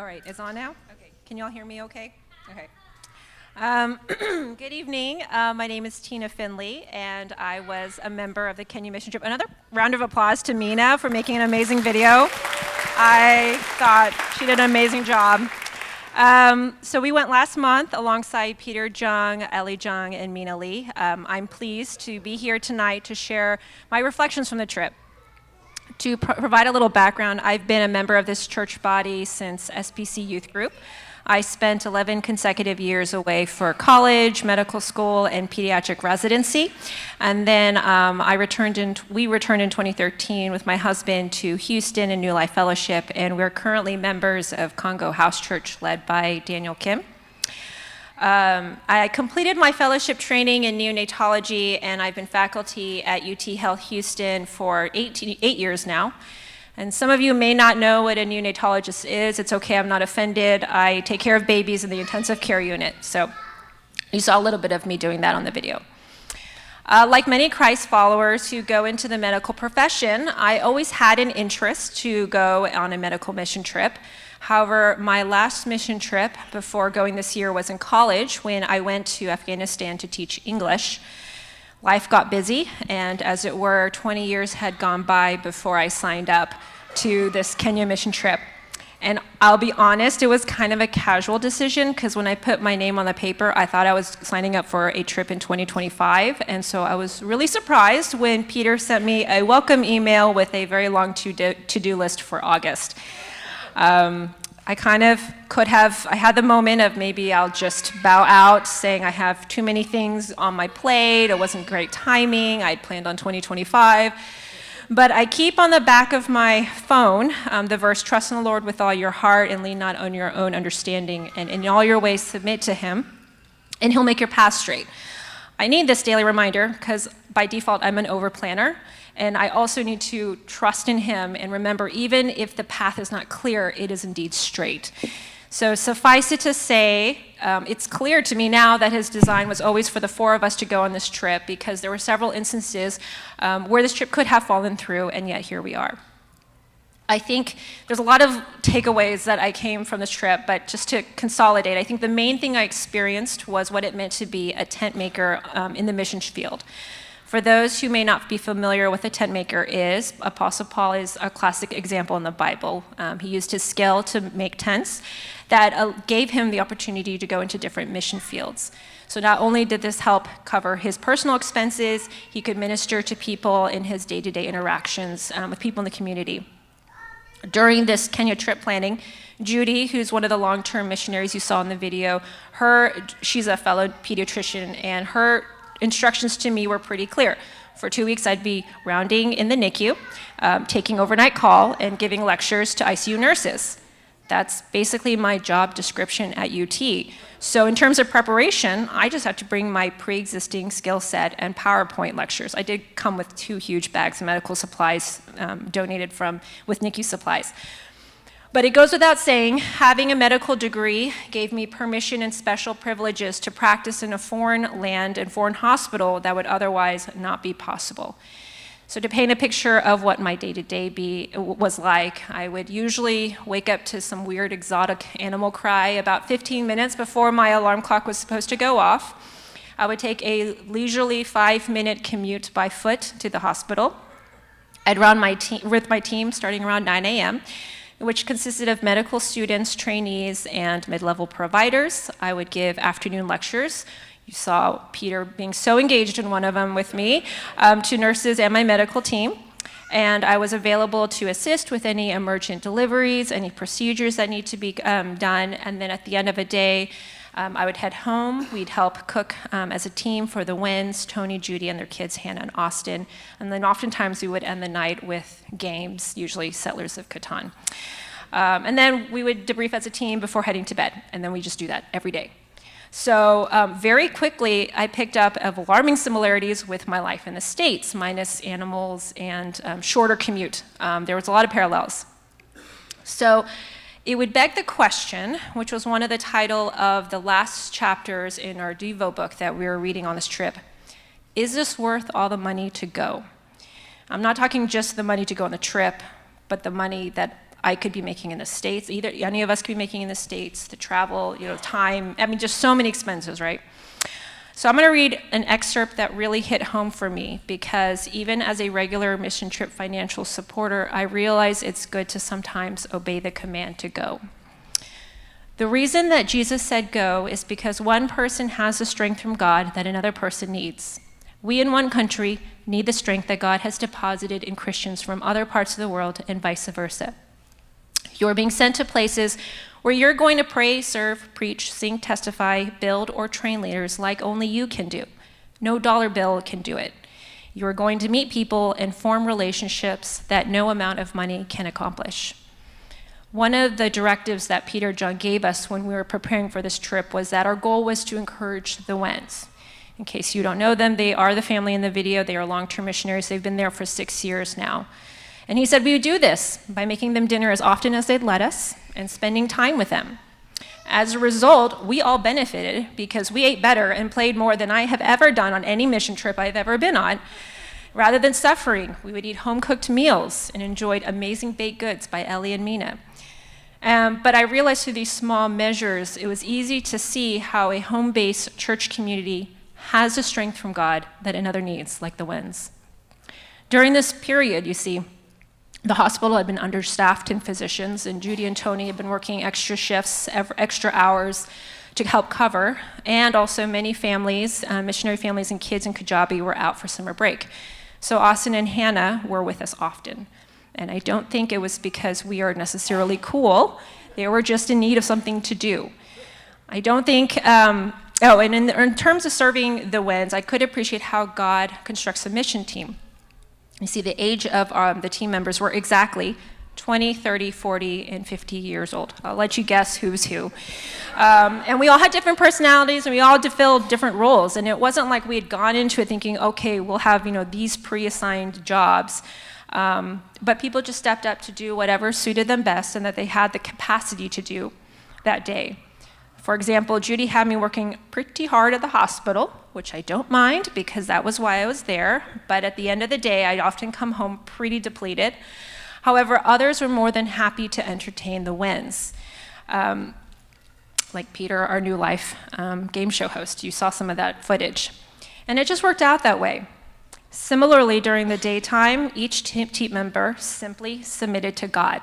All right, it's on now? Okay. Can you all hear me okay? Okay. Good evening. My name is Tina Finley, and I was a member of the Kenya mission trip. Another round of applause to Mina for making an amazing video. I thought she did an amazing job. So we went last month alongside Peter Jung, Ellie Jung, and Mina Lee. I'm pleased to be here tonight to share my reflections from the trip. To provide a little background, I've been a member of this church body since SPC Youth Group. I spent 11 consecutive years away for college, medical school, and pediatric residency. And then we returned in 2013 with my husband to Houston and New Life Fellowship, and we're currently members of Congo House Church led by Daniel Kim. I completed my fellowship training in neonatology, and I've been faculty at UT Health Houston for 8 years now. And some of you may not know what a neonatologist is. It's okay, I'm not offended. I take care of babies in the intensive care unit. So you saw a little bit of me doing that on the video. Like many Christ followers who go into the medical profession, I always had an interest to go on a medical mission trip. However, my last mission trip before going this year was in college when I went to Afghanistan to teach English. Life got busy, and as it were, 20 years had gone by before I signed up to this Kenya mission trip. And I'll be honest, it was kind of a casual decision because when I put my name on the paper, I thought I was signing up for a trip in 2025. And so I was really surprised when Peter sent me a welcome email with a very long to-do list for August. I had the moment of maybe I'll just bow out saying I have too many things on my plate, it wasn't great timing, I'd planned on 2025. But I keep on the back of my phone the verse, trust in the Lord with all your heart and lean not on your own understanding, and in all your ways submit to him, and he'll make your path straight. I need this daily reminder because by default I'm an over-planner, and I also need to trust in him and remember even if the path is not clear, it is indeed straight. So suffice it to say, it's clear to me now that his design was always for the four of us to go on this trip because there were several instances where this trip could have fallen through, and yet here we are. I think there's a lot of takeaways that I came from this trip, but just to consolidate, I think the main thing I experienced was what it meant to be a tent maker in the mission field. For those who may not be familiar with what a tent maker is, Apostle Paul is a classic example in the Bible. He used his skill to make tents that gave him the opportunity to go into different mission fields. So not only did this help cover his personal expenses, he could minister to people in his day-to-day interactions with people in the community. During this Kenya trip planning, Judy, who's one of the long-term missionaries you saw in the video, she's a fellow pediatrician, and her instructions to me were pretty clear. For 2 weeks, I'd be rounding in the NICU, taking overnight call, and giving lectures to ICU nurses. That's basically my job description at UT. So in terms of preparation, I just had to bring my pre-existing skill set and PowerPoint lectures. I did come with 2 huge bags of medical supplies donated with NICU supplies. But it goes without saying, having a medical degree gave me permission and special privileges to practice in a foreign land and foreign hospital that would otherwise not be possible. So to paint a picture of what my day-to-day was like, I would usually wake up to some weird exotic animal cry about 15 minutes before my alarm clock was supposed to go off. I would take a leisurely 5-minute commute by foot to the hospital. I'd run with my team starting around 9 a.m., which consisted of medical students, trainees, and mid-level providers. I would give afternoon lectures. You saw Peter being so engaged in one of them with me, to nurses and my medical team. And I was available to assist with any emergent deliveries, any procedures that need to be done. And then at the end of a day, I would head home. We'd help cook as a team for the Wins, Tony, Judy, and their kids, Hannah and Austin. And then oftentimes we would end the night with games, usually Settlers of Catan. And then we would debrief as a team before heading to bed. And then we just do that every day. So very quickly, I picked up alarming similarities with my life in the States, minus animals and shorter commute. There was a lot of parallels. So it would beg the question, which was one of the title of the last chapters in our Devo book that we were reading on this trip, is this worth all the money to go? I'm not talking just the money to go on the trip, but the money that I could be making in the States, either any of us could be making in the States, the travel, time, just so many expenses, right? So I'm going to read an excerpt that really hit home for me, because even as a regular mission trip financial supporter, I realize it's good to sometimes obey the command to go. The reason that Jesus said go is because one person has the strength from God that another person needs. We in one country need the strength that God has deposited in Christians from other parts of the world, and vice versa. You're being sent to places where you're going to pray, serve, preach, sing, testify, build, or train leaders like only you can do. No dollar bill can do it. You're going to meet people and form relationships that no amount of money can accomplish. One of the directives that Peter John gave us when we were preparing for this trip was that our goal was to encourage the Wens. In case you don't know them, they are the family in the video. They are long-term missionaries. They've been there for 6 years now. And he said we would do this by making them dinner as often as they'd let us and spending time with them. As a result, we all benefited because we ate better and played more than I have ever done on any mission trip I've ever been on. Rather than suffering, we would eat home-cooked meals and enjoyed amazing baked goods by Ellie and Mina. But I realized through these small measures, it was easy to see how a home-based church community has the strength from God that another needs, like the Wens. During this period, you see, the hospital had been understaffed in physicians, and Judy and Tony had been working extra shifts, extra hours to help cover, and also many families, missionary families and kids in Kijabe were out for summer break. So Austin and Hannah were with us often. And I don't think it was because we are necessarily cool. They were just in need of something to do. I don't think, and in terms of serving the Wens, I could appreciate how God constructs a mission team. You see, the age of the team members were exactly 20, 30, 40, and 50 years old. I'll let you guess who's who. And we all had different personalities, and we all had to fill different roles. And it wasn't like we had gone into it thinking, okay, we'll have these pre-assigned jobs. But people just stepped up to do whatever suited them best and that they had the capacity to do that day. For example, Judy had me working pretty hard at the hospital, which I don't mind because that was why I was there. But at the end of the day, I'd often come home pretty depleted. However, others were more than happy to entertain the Wens. Like Peter, our New Life game show host. You saw some of that footage. And it just worked out that way. Similarly, during the daytime, each team member simply submitted to God,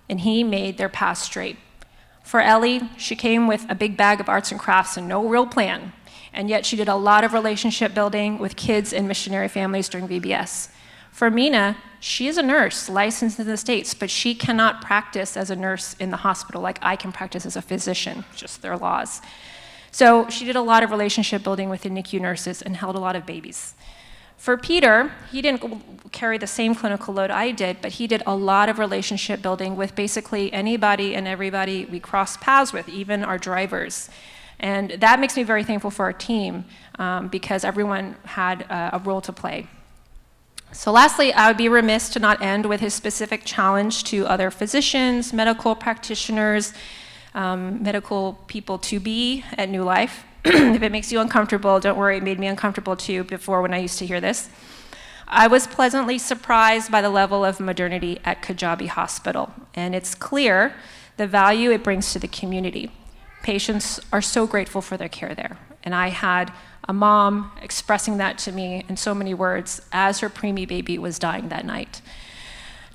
and he made their path straight. For Ellie, she came with a big bag of arts and crafts and no real plan, and yet she did a lot of relationship building with kids and missionary families during VBS. For Mina, she is a nurse licensed in the States, but she cannot practice as a nurse in the hospital like I can practice as a physician, just their laws. So she did a lot of relationship building with the NICU nurses and held a lot of babies. For Peter, he didn't carry the same clinical load I did, but he did a lot of relationship building with basically anybody and everybody we crossed paths with, even our drivers. And that makes me very thankful for our team because everyone had a role to play. So lastly, I would be remiss to not end with his specific challenge to other physicians, medical practitioners, medical people to be at New Life. If it makes you uncomfortable, don't worry, it made me uncomfortable too before when I used to hear this. I was pleasantly surprised by the level of modernity at Kijabe Hospital, and it's clear the value it brings to the community. Patients are so grateful for their care there, and I had a mom expressing that to me in so many words as her preemie baby was dying that night.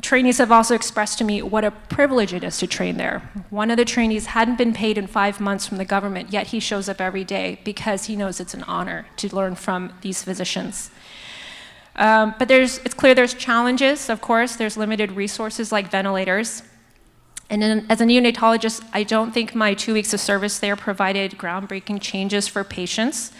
Trainees have also expressed to me what a privilege it is to train there. One of the trainees hadn't been paid in 5 months from the government, yet he shows up every day because he knows it's an honor to learn from these physicians. But it's clear there's challenges, of course. There's limited resources like ventilators. And as a neonatologist, I don't think my 2 weeks of service there provided groundbreaking changes for patients.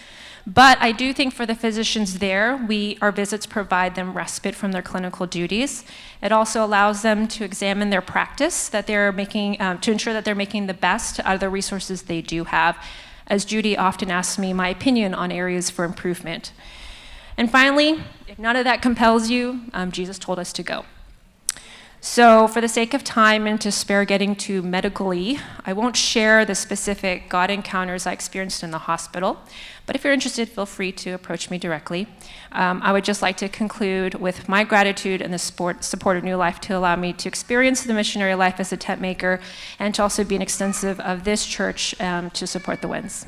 But I do think for the physicians there, our visits provide them respite from their clinical duties. It also allows them to examine their practice, that they're making, to ensure that they're making the best out of the resources they do have, as Judy often asks me my opinion on areas for improvement. And finally, if none of that compels you, Jesus told us to go. So for the sake of time and to spare getting too medically, I won't share the specific God encounters I experienced in the hospital, but if you're interested, feel free to approach me directly. I would just like to conclude with my gratitude and the support of New Life to allow me to experience the missionary life as a tent maker and to also be an extensive of this church to support the Winds.